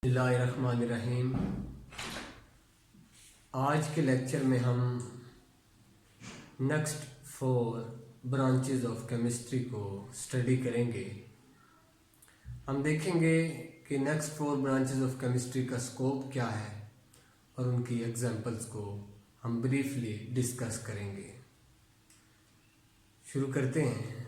बिस्मिल्लाहिर्रहमानिर्रहीम। आज के लेक्चर में हम नेक्स्ट 4 ब्रांचेस ऑफ केमिस्ट्री को स्टडी करेंगे। हम देखेंगे कि नेक्स्ट 4 ब्रांचेस ऑफ केमिस्ट्री का स्कोप क्या है और उनकी एग्जांपल्स को हम ब्रीफली डिस्कस करेंगे। शुरू करते हैं।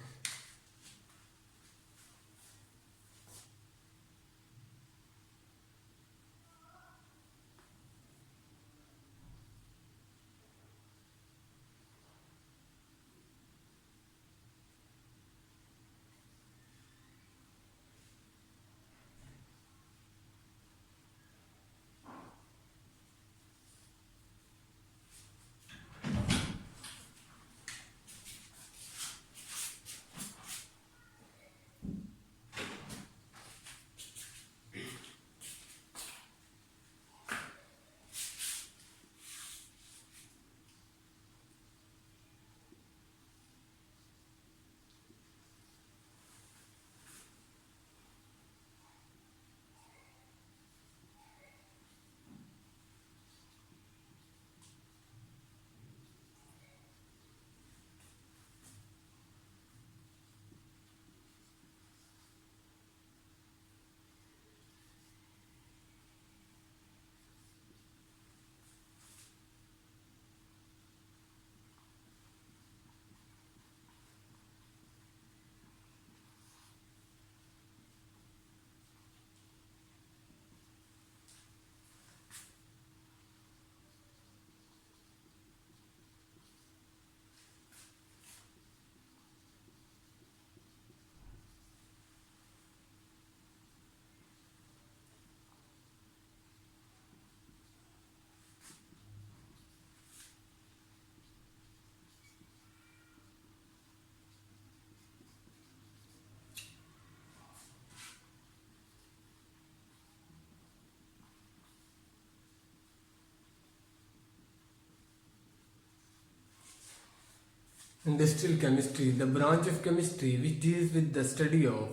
Industrial chemistry, the branch of chemistry which deals with the study of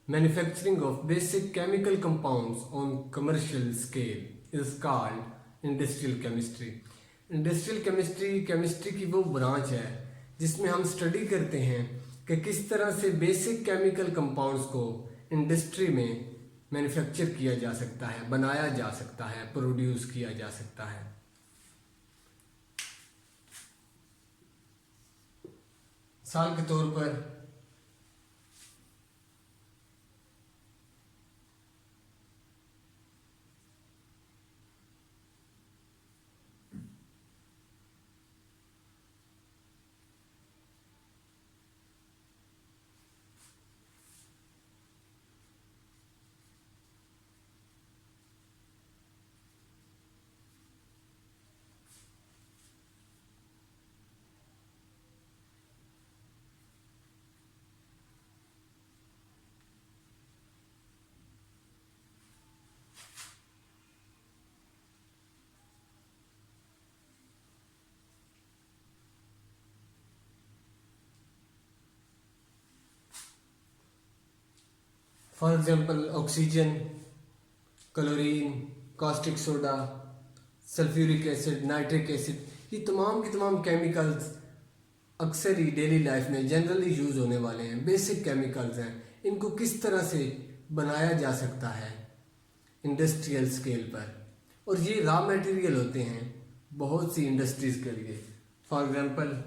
manufacturing of basic chemical compounds on commercial scale, is called industrial chemistry. Industrial chemistry chemistry की वो ब्रांच है जिसमें हम स्टडी करते हैं कि किस तरह से बेसिक केमिकल कंपाउंड्स को इंडस्ट्री में मैन्युफैक्चर किया जा सकता है, बनाया जा सकता है, प्रोड्यूस किया जा सकता है। मिसाल के तौर पर for example oxygen, chlorine, caustic soda, sulphuric acid, nitric acid, ये तमाम के तमाम केमिकल्स अक्सर ही डेली लाइफ में जनरली यूज़ होने वाले हैं, बेसिक केमिकल्स हैं। इनको किस तरह से बनाया जा सकता है इंडस्ट्रियल स्केल पर, और ये रॉ मटेरियल होते हैं बहुत सी इंडस्ट्रीज़ के लिए। For example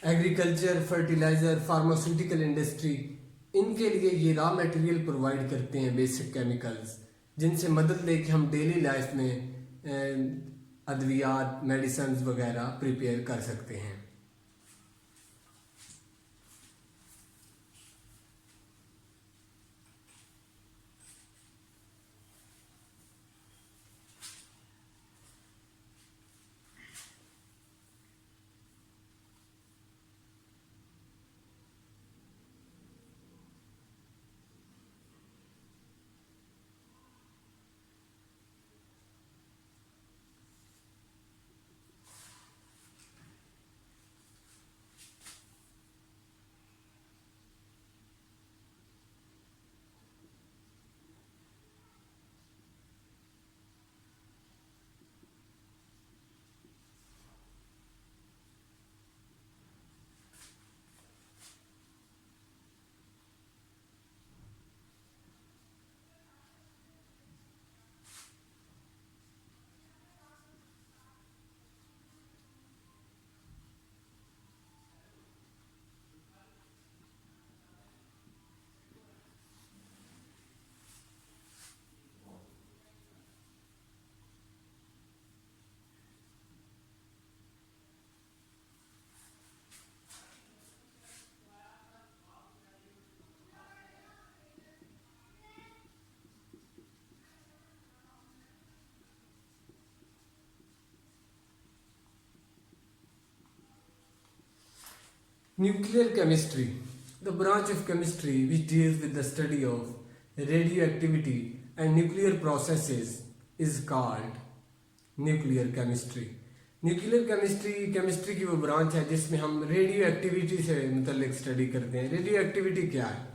agriculture, fertiliser, pharmaceutical industry, इनके लिए ये रॉ मटेरियल प्रोवाइड करते हैं बेसिक केमिकल्स, जिनसे मदद लेके हम डेली लाइफ में अद्वियात, मेडिसिन वगैरह प्रिपेयर कर सकते हैं। Nuclear chemistry, the branch of chemistry which deals with the study of radioactivity and nuclear processes, is called nuclear chemistry. Nuclear chemistry की वो ब्रांच है जिसमें हम रेडियो एक्टिविटी से मुतल्लिक स्टडी करते हैं. रेडियो एक्टिविटी क्या है?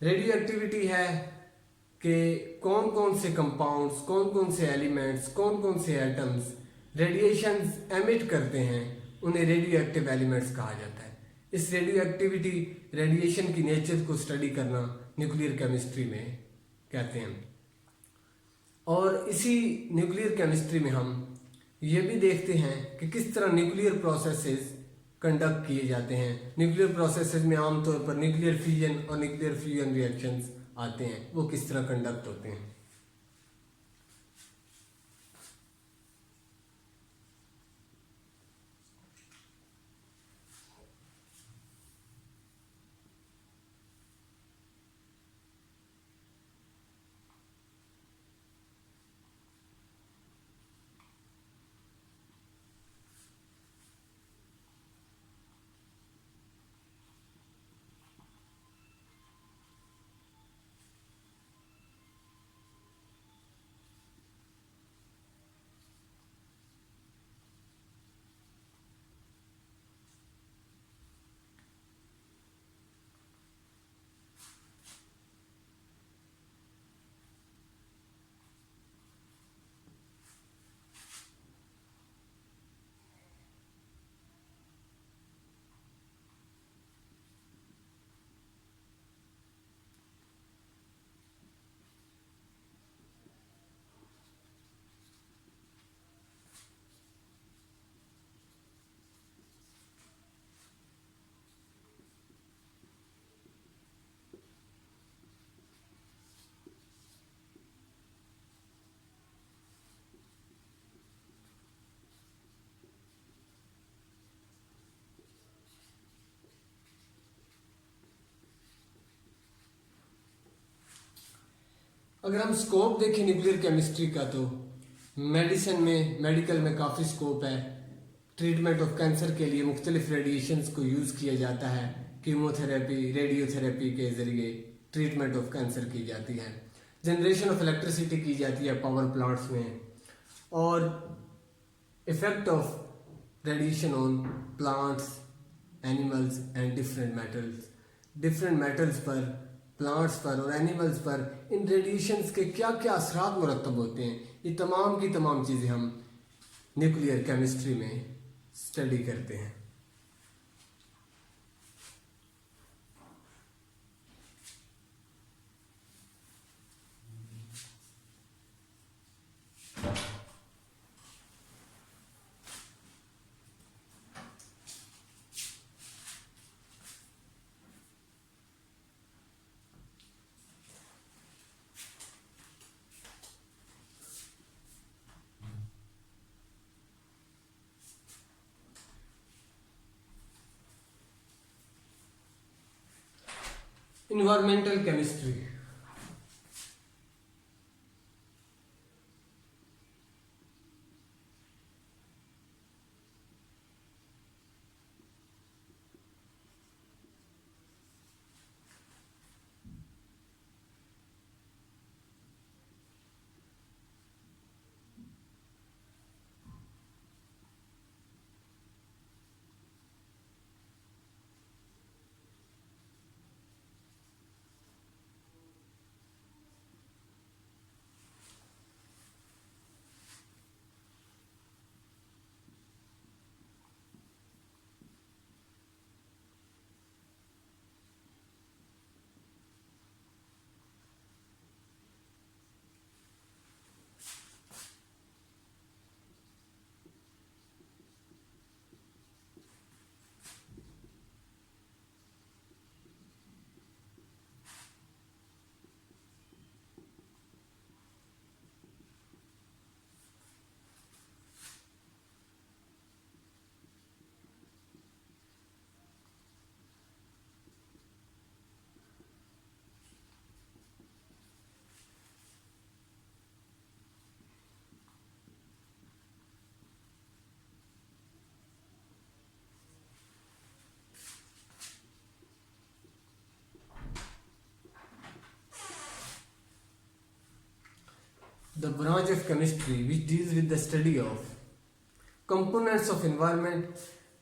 रेडियो एक्टिविटी है कि कौन कौन से कंपाउंड्स, कौन कौन से एलिमेंट्स, कौन कौन से एटम्स रेडिएशंस एमिट करते हैं, उन्हें रेडियो एक्टिव एलिमेंट्स कहा जाता है. इस रेडियो एक्टिविटी, रेडिएशन की नेचर को स्टडी करना न्यूक्लियर केमिस्ट्री में कहते हैं. और इसी न्यूक्लियर केमिस्ट्री में हम ये भी देखते हैं कि किस तरह न्यूक्लियर प्रोसेसेस कंडक्ट किए जाते हैं. न्यूक्लियर प्रोसेसेस में आमतौर पर न्यूक्लियर फ्यूजन और न्यूक्लियर फ्यूजन रिएक्शंस आते हैं, वो किस तरह कंडक्ट होते हैं. अगर हम स्कोप देखें न्यूक्लियर केमिस्ट्री का, तो मेडिसिन में, मेडिकल में काफ़ी स्कोप है. ट्रीटमेंट ऑफ कैंसर के लिए मुख्तलिफ रेडिएशंस को यूज़ किया जाता है. कीमोथेरेपी, रेडियोथेरेपी के ज़रिए ट्रीटमेंट ऑफ कैंसर की जाती है. जनरेशन ऑफ इलेक्ट्रिसिटी की जाती है पावर प्लांट्स में. और effect of radiation on plants, animals and different metals पर, प्लांट्स पर और एनिमल्स पर इन रेडिएशंस के क्या क्या असरात मुरतब होते हैं, ये तमाम की तमाम चीज़ें हम न्यूक्लियर केमिस्ट्री में स्टडी करते हैं. Environmental chemistry. the branch of chemistry which deals with the study of components of environment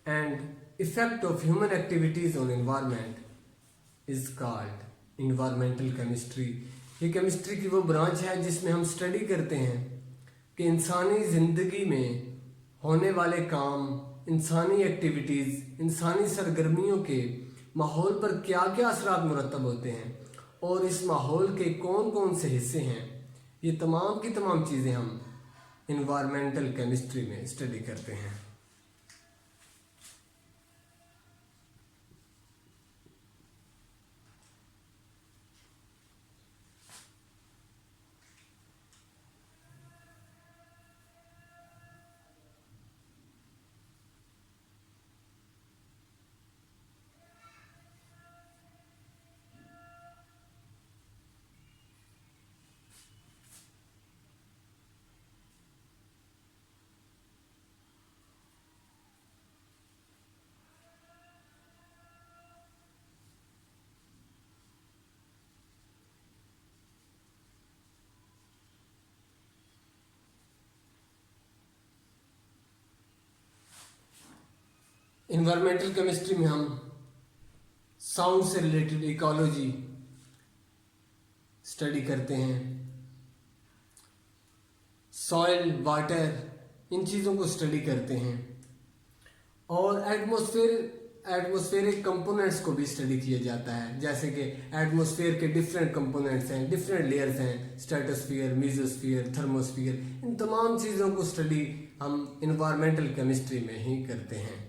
and effect of human activities on environment is called environmental chemistry. ये केमिस्ट्री की वो ब्रांच है जिसमें हम study करते हैं कि इंसानी ज़िंदगी में होने वाले काम, इंसानी एक्टिविटीज़, इंसानी सरगर्मियों के माहौल पर क्या क्या असरात मुरतब होते हैं और इस माहौल के कौन कौन से हिस्से हैं। ये तमाम की तमाम चीज़ें हम इन्वायरमेंटल केमिस्ट्री में स्टडी करते हैं। इन्वायरमेंटल केमिस्ट्री में हम साउंड से रिलेटेड इकोलॉजी स्टडी करते हैं, सॉइल, वाटर, इन चीज़ों को स्टडी करते हैं और एटमॉस्फेरिक कंपोनेंट्स को भी स्टडी किया जाता है। जैसे कि एटमॉस्फेयर के डिफरेंट कंपोनेंट्स हैं, डिफरेंट लेयर्स हैं, स्ट्रेटोस्फीयर, मेसोस्फीयर, थर्मोस्फीयर, इन तमाम चीज़ों को स्टडी हम इन्वायरमेंटल केमिस्ट्री में ही करते हैं।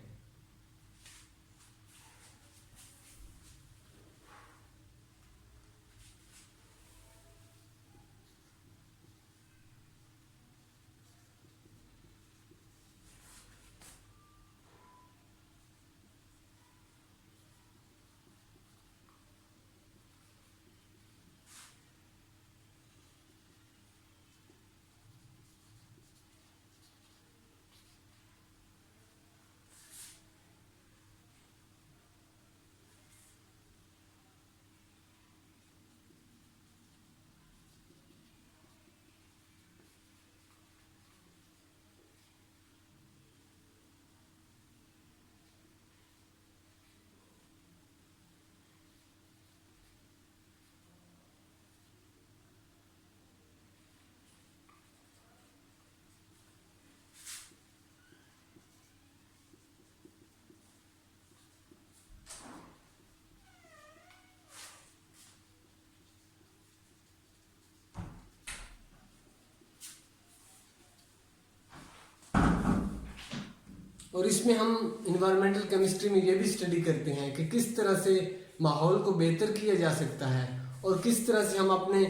और इसमें हम इन्वायरमेंटल केमिस्ट्री में ये भी स्टडी करते हैं कि किस तरह से माहौल को बेहतर किया जा सकता है और किस तरह से हम अपने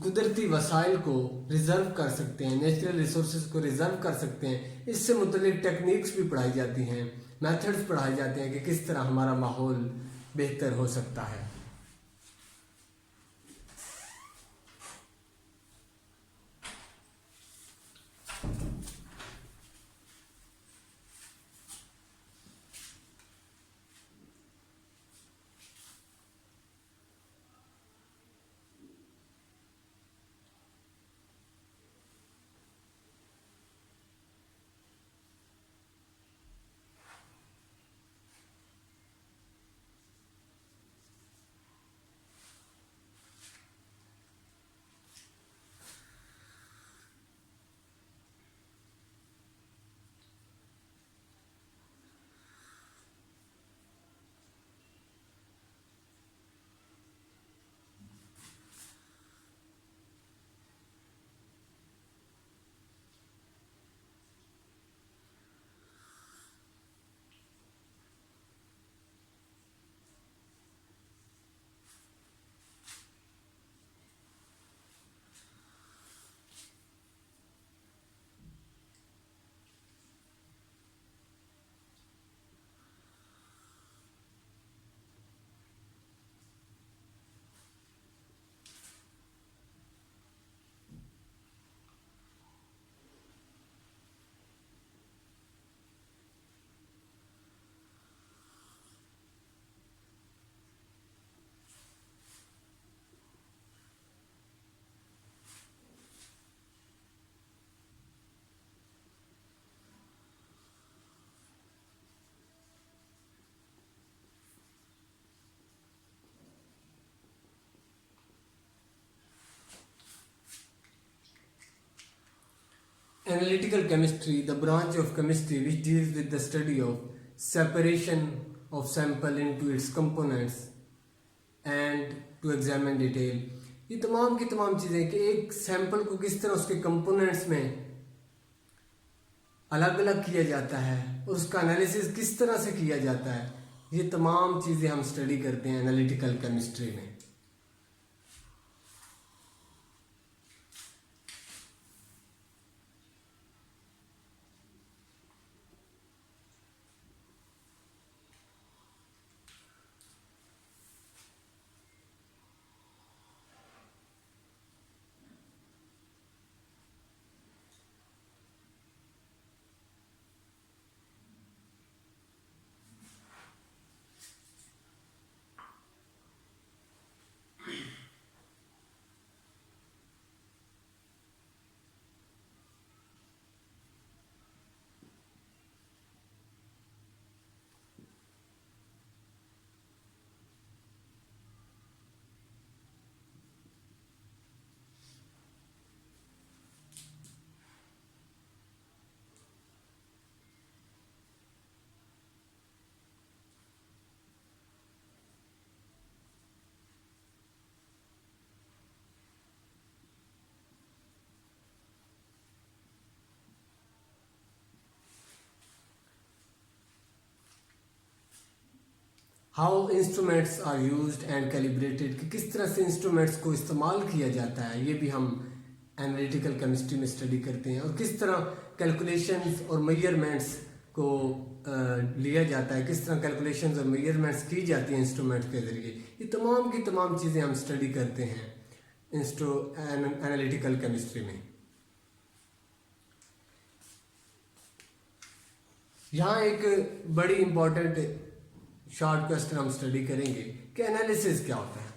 कुदरती वसाइल को रिजर्व कर सकते हैं, नेचुरल रिसोर्सेज को रिजर्व कर सकते हैं। इससे मुतल्लिक टेक्निक्स भी पढ़ाई जाती हैं, मेथड्स पढ़ाए जाते हैं कि किस तरह हमारा माहौल बेहतर हो सकता है। analytical chemistry, the branch of chemistry which deals with the study of separation of sample into its components and to examine detail. ये तमाम की तमाम चीज़ें कि एक सैंपल को किस तरह उसके कंपोनेंट्स में अलग अलग किया जाता है और उसका एनालिसिस किस तरह से किया जाता है, ये तमाम चीज़ें हम स्टडी करते हैं एनालिटिकल केमिस्ट्री में. How instruments are used and calibrated, कि किस तरह से इंस्ट्रूमेंट्स को इस्तेमाल किया जाता है, ये भी हम एनालिटिकल केमिस्ट्री में स्टडी करते हैं. और किस तरह कैलकुलेशंस और मेजरमेंट्स को लिया जाता है, किस तरह कैलकुलेशंस और मेजरमेंट्स की जाती हैं इंस्ट्रूमेंट के ज़रिए, ये तमाम की तमाम चीज़ें हम स्टडी करते हैं एनालिटिकल केमिस्ट्री में. यहाँ एक बड़ी इंपॉर्टेंट शॉर्ट क्वेश्चन हम स्टडी करेंगे कि एनालिसिस क्या होता है.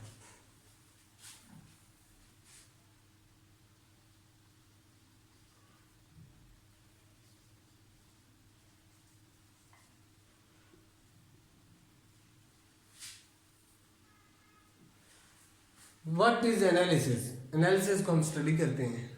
What is analysis? एनालिसिस को हम स्टडी करते हैं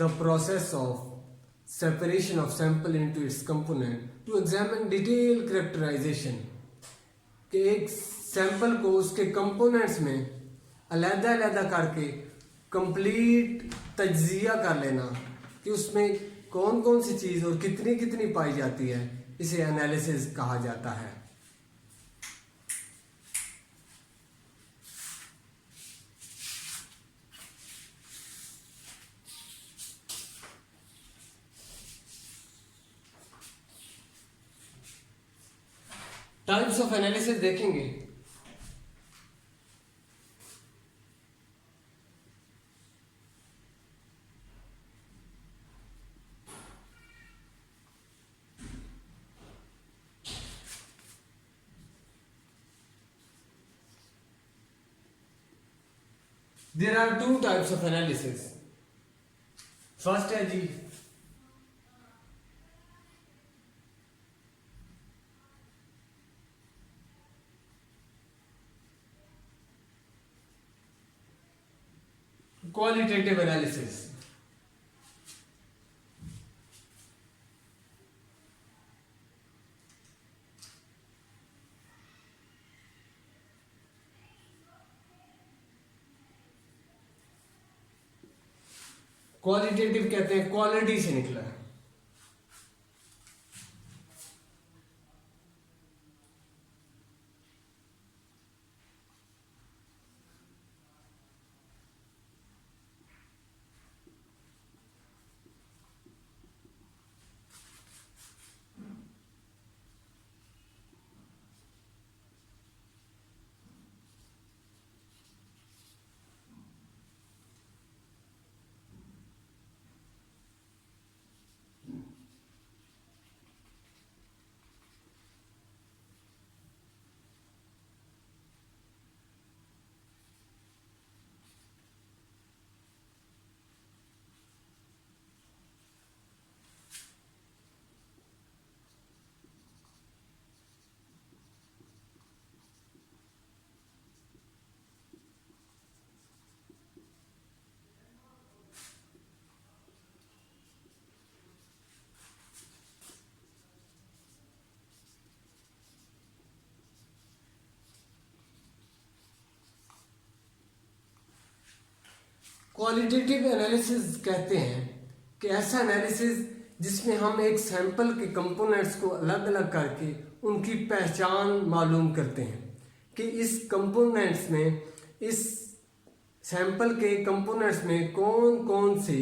the process of separation of sample into its component to examine detailed characterization, कि एक सैंपल को उसके कंपोनेंट्स में अलग-अलग करके कंप्लीट तज्जिया कर लेना कि उसमें कौन कौन सी चीज़ और कितनी कितनी पाई जाती है, इसे एनालिसिस कहा जाता है. टाइप्स ऑफ एनालिसिस देखेंगे. There are two types of analysis. First है जी qualitative analysis. क्वालिटेटिव कहते हैं क्वालिटी से निकला है। क्वालिटेटिव एनालिसिस कहते हैं कि ऐसा एनालिसिस जिसमें हम एक सैंपल के कंपोनेंट्स को अलग अलग करके उनकी पहचान मालूम करते हैं कि इस कंपोनेंट्स में, इस सैंपल के कंपोनेंट्स में कौन कौन से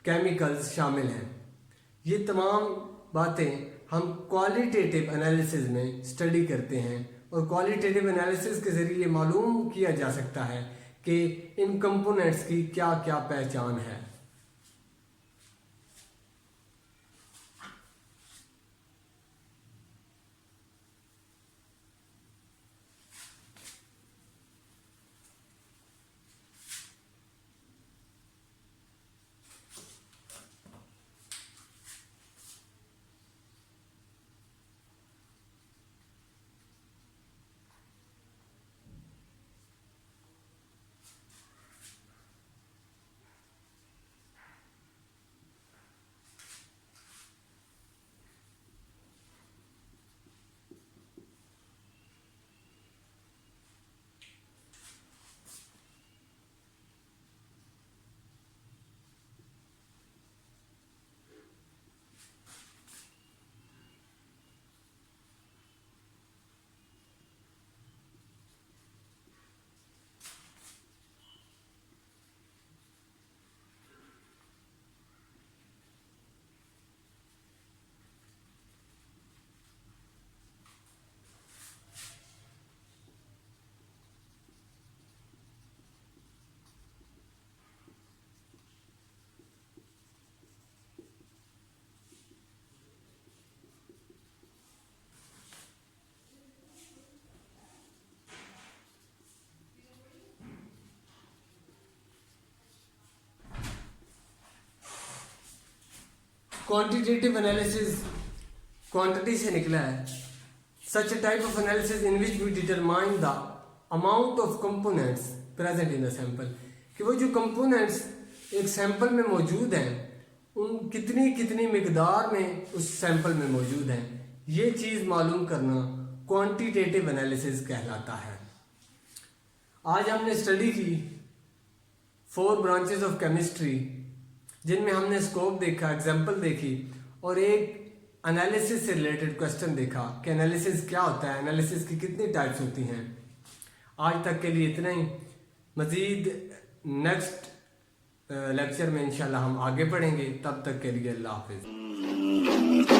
केमिकल्स शामिल हैं। ये तमाम बातें हम क्वालिटेटिव एनालिसिस में स्टडी करते हैं और क्वालिटेटिव एनालिसिस के ज़रिए मालूम किया जा सकता है कि इन कंपोनेंट्स की क्या क्या पहचान है। क्वांटिटेटिव एनालिसिस क्वांटिटी से निकला है। Such a type of analysis in which we determine the amount of components present in the sample, कि वो जो कंपोनेंट्स एक सैंपल में मौजूद हैं उन कितनी कितनी मिकदार में उस सैंपल में मौजूद हैं, ये चीज़ मालूम करना क्वांटिटेटिव एनालिसिस कहलाता है। आज हमने स्टडी की 4 ब्रांचेस ऑफ केमिस्ट्री, जिनमें हमने स्कोप देखा, एग्जाम्पल देखी और एक एनालिसिस से रिलेटेड क्वेश्चन देखा कि एनालिसिस क्या होता है, एनालिसिस की कितनी टाइप्स होती हैं। आज तक के लिए इतना ही। मज़ीद नेक्स्ट लेक्चर में इंशाल्लाह हम आगे पढ़ेंगे। तब तक के लिए अल्लाह हाफिज़।